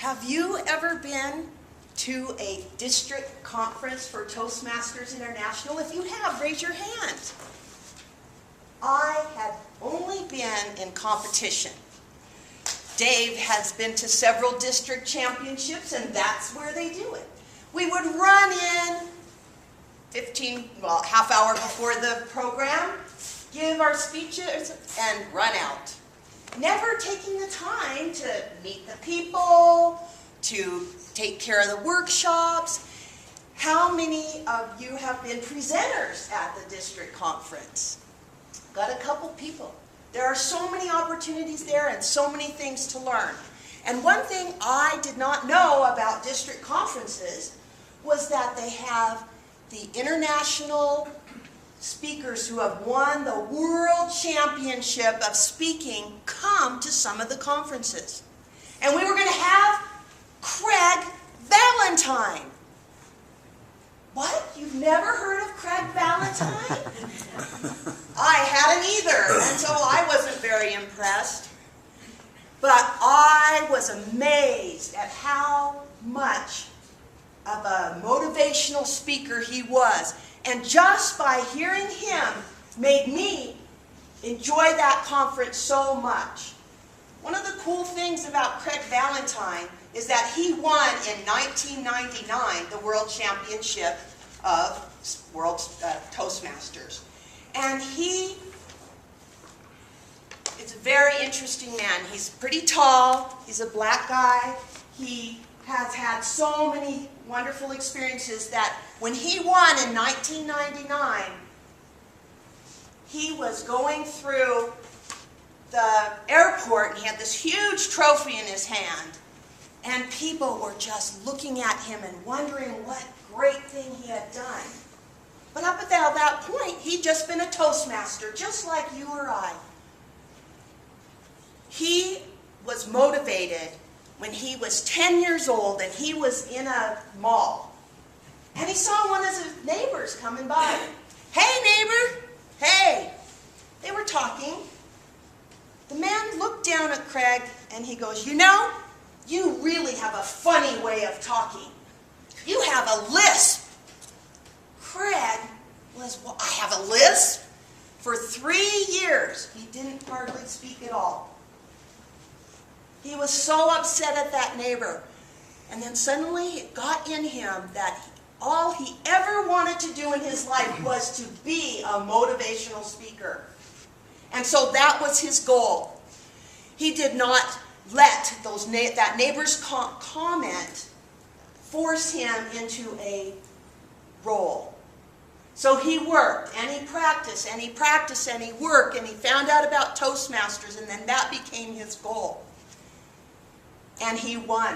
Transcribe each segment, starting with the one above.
Have you ever been to a district conference for Toastmasters International? If you have, raise your hand. I had only been in competition. Dave has been to several district championships, and that's where they do it. We would run in half hour before the program, give our speeches, and run out. Never taking the time to meet the people, to take care of the workshops. How many of you have been presenters at the district conference? Got a couple people. There are so many opportunities there and so many things to learn. And one thing I did not know about district conferences was that they have the international speakers who have won the world championship of speaking come to some of the conferences. And we were going to have Craig Valentine. What? You've never heard of Craig Valentine? I hadn't either, and so I wasn't very impressed. But I was amazed at how much of a motivational speaker he was. And just by hearing him made me enjoy that conference so much. One of the cool things about Craig Valentine is that he won in 1999 the World Championship of World Toastmasters. And he is a very interesting man. He's pretty tall. He's a black guy. He has had so many wonderful experiences that when he won in 1999, he was going through the airport and he had this huge trophy in his hand. And people were just looking at him and wondering what great thing he had done. But up until that point, he'd just been a Toastmaster, just like you or I. He was motivated when he was 10 years old and he was in a mall. And he saw one of his neighbors coming by. Hey, neighbor! Hey! They were talking. The man looked down at Craig and he goes, you know, you really have a funny way of talking. You have a lisp. Craig was, well, I have a lisp? For 3 years, he didn't hardly speak at all. He was so upset at that neighbor. And then suddenly it got in him that all he ever wanted to do in his life was to be a motivational speaker. And so that was his goal. He did not let that neighbor's comment force him into a role. So he worked, and he practiced, and he practiced, and he worked, and he found out about Toastmasters, and then that became his goal. And he won.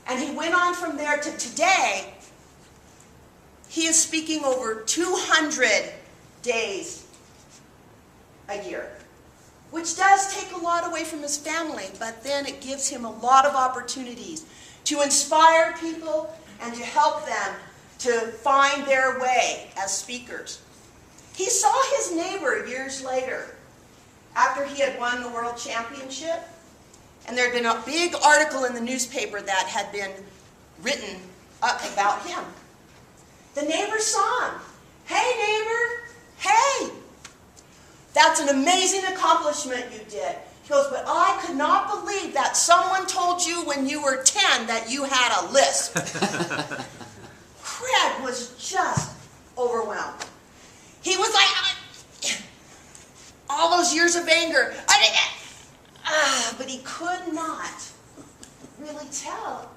And he went on from there to today. He is speaking over 200 days a year, which does take a lot away from his family, but then it gives him a lot of opportunities to inspire people and to help them to find their way as speakers. He saw his neighbor years later, after he had won the world championship, and there had been a big article in the newspaper that had been written up about him. The neighbor saw him. Hey, neighbor. Hey. That's an amazing accomplishment you did. He goes, but I could not believe that someone told you when you were 10 that you had a lisp. Craig was just overwhelmed. He was like, all those years of anger. But he could not really tell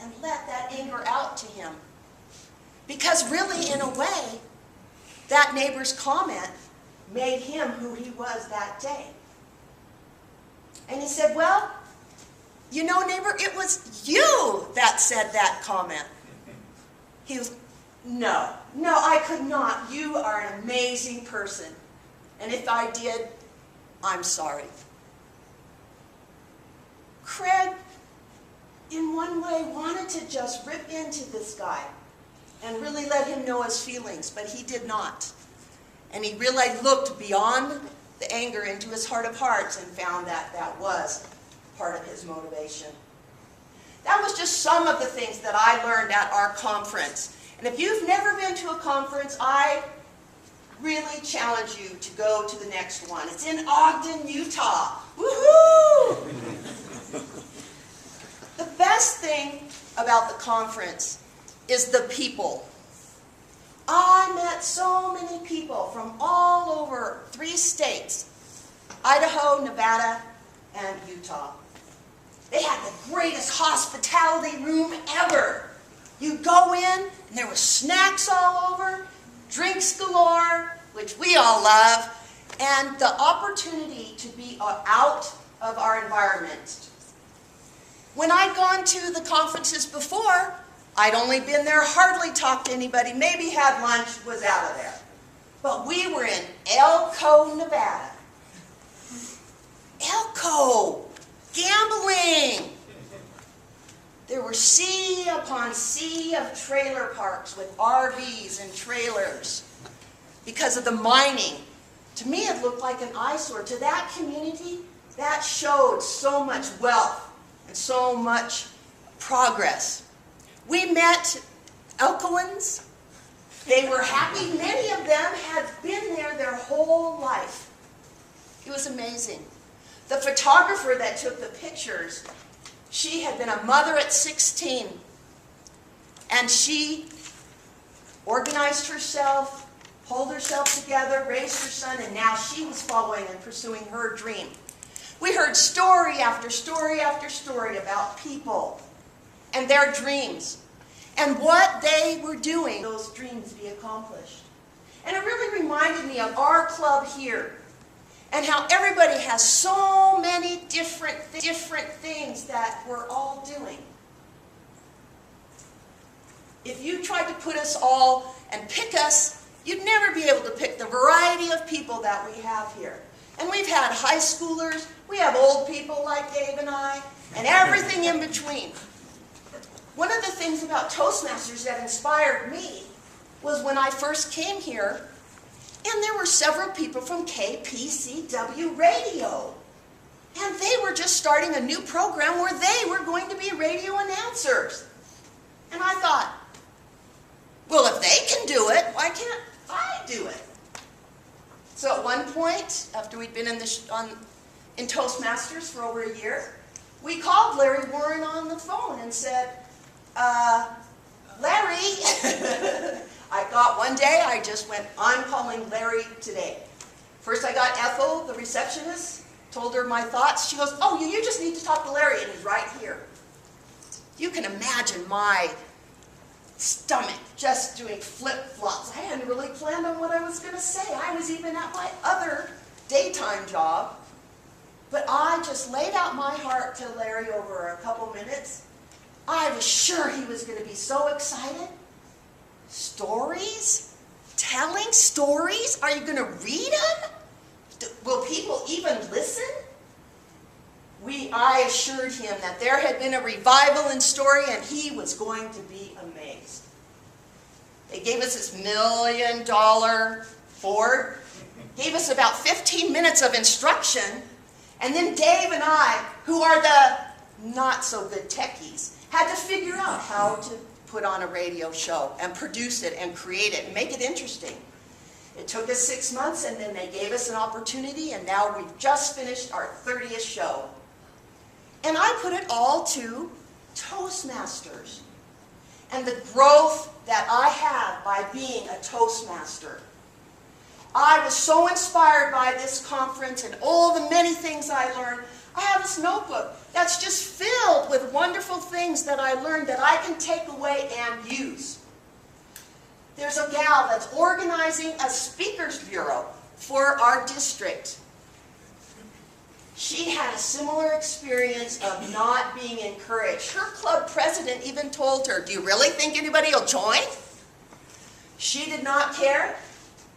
and let that anger out to him. Because really, in a way, that neighbor's comment made him who he was that day. And he said, well, you know, neighbor, it was you that said that comment. He was, no, I could not. You are an amazing person. And if I did, I'm sorry. Craig, in one way, wanted to just rip into this guy and really let him know his feelings, but he did not. And he really looked beyond the anger into his heart of hearts and found that that was part of his motivation. That was just some of the things that I learned at our conference. And if you've never been to a conference, I really challenge you to go to the next one. It's in Ogden, Utah. Woohoo! The best thing about the conference is the people. I met so many people from all over 3 states, Idaho, Nevada, and Utah. They had the greatest hospitality room ever. You go in, and there was snacks all over, drinks galore, which we all love, and the opportunity to be out of our environment. When I'd gone to the conferences before, I'd only been there, hardly talked to anybody, maybe had lunch, was out of there. But we were in Elko, Nevada. Elko! Gambling! There were sea upon sea of trailer parks with RVs and trailers because of the mining. To me, it looked like an eyesore. To that community, that showed so much wealth and so much progress. We met Elkoans. They were happy. Many of them had been there their whole life. It was amazing. The photographer that took the pictures, she had been a mother at 16. And she organized herself, pulled herself together, raised her son, and now she was following and pursuing her dream. We heard story after story after story about people and their dreams and what they were doing those dreams be accomplished. And it really reminded me of our club here and how everybody has so many different things that we're all doing. If you tried to put us all and pick us, you'd never be able to pick the variety of people that we have here. And we've had high schoolers, we have old people like Dave and I, and everything in between. One of the things about Toastmasters that inspired me was when I first came here, and there were several people from KPCW Radio. And they were just starting a new program where they were going to be radio announcers. And I thought, well, if they can do it, why can't I do it? So at one point, after we'd been in Toastmasters for over a year, we called Larry Warren on the phone and said, Larry, I thought one day I just went, I'm calling Larry today. First I got Ethel, the receptionist, told her my thoughts. She goes, oh, you just need to talk to Larry, and he's right here. You can imagine my stomach just doing flip-flops. I hadn't really planned on what I was going to say. I was even at my other daytime job. But I just laid out my heart to Larry over a couple minutes. I was sure he was going to be so excited. Stories? Telling stories? Are you going to read them? Will people even listen? I assured him that there had been a revival in Story and he was going to be amazed. They gave us this $1 million Ford, gave us about 15 minutes of instruction, and then Dave and I, who are the not-so-good techies, had to figure out how to put on a radio show and produce it and create it and make it interesting. It took us 6 months, and then they gave us an opportunity, and now we've just finished our 30th show. And I put it all to Toastmasters and the growth that I had by being a Toastmaster. I was so inspired by this conference and all the many things I learned. I have this notebook that's just filled with wonderful things that I learned that I can take away and use. There's a gal that's organizing a speakers bureau for our district. She had a similar experience of not being encouraged. Her club president even told her, do you really think anybody will join? She did not care.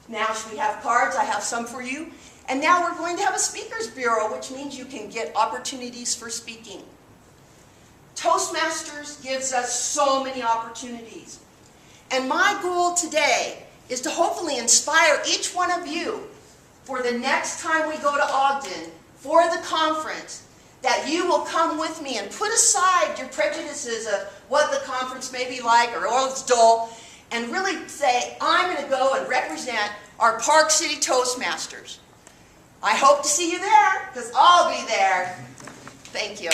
Now we have cards, I have some for you. And now we're going to have a speakers bureau, which means you can get opportunities for speaking. Toastmasters gives us so many opportunities. And my goal today is to hopefully inspire each one of you for the next time we go to Ogden, for the conference, that you will come with me and put aside your prejudices of what the conference may be like, or oh, it's dull, and really say, I'm going to go and represent our Park City Toastmasters. I hope to see you there, because I'll be there. Thank you.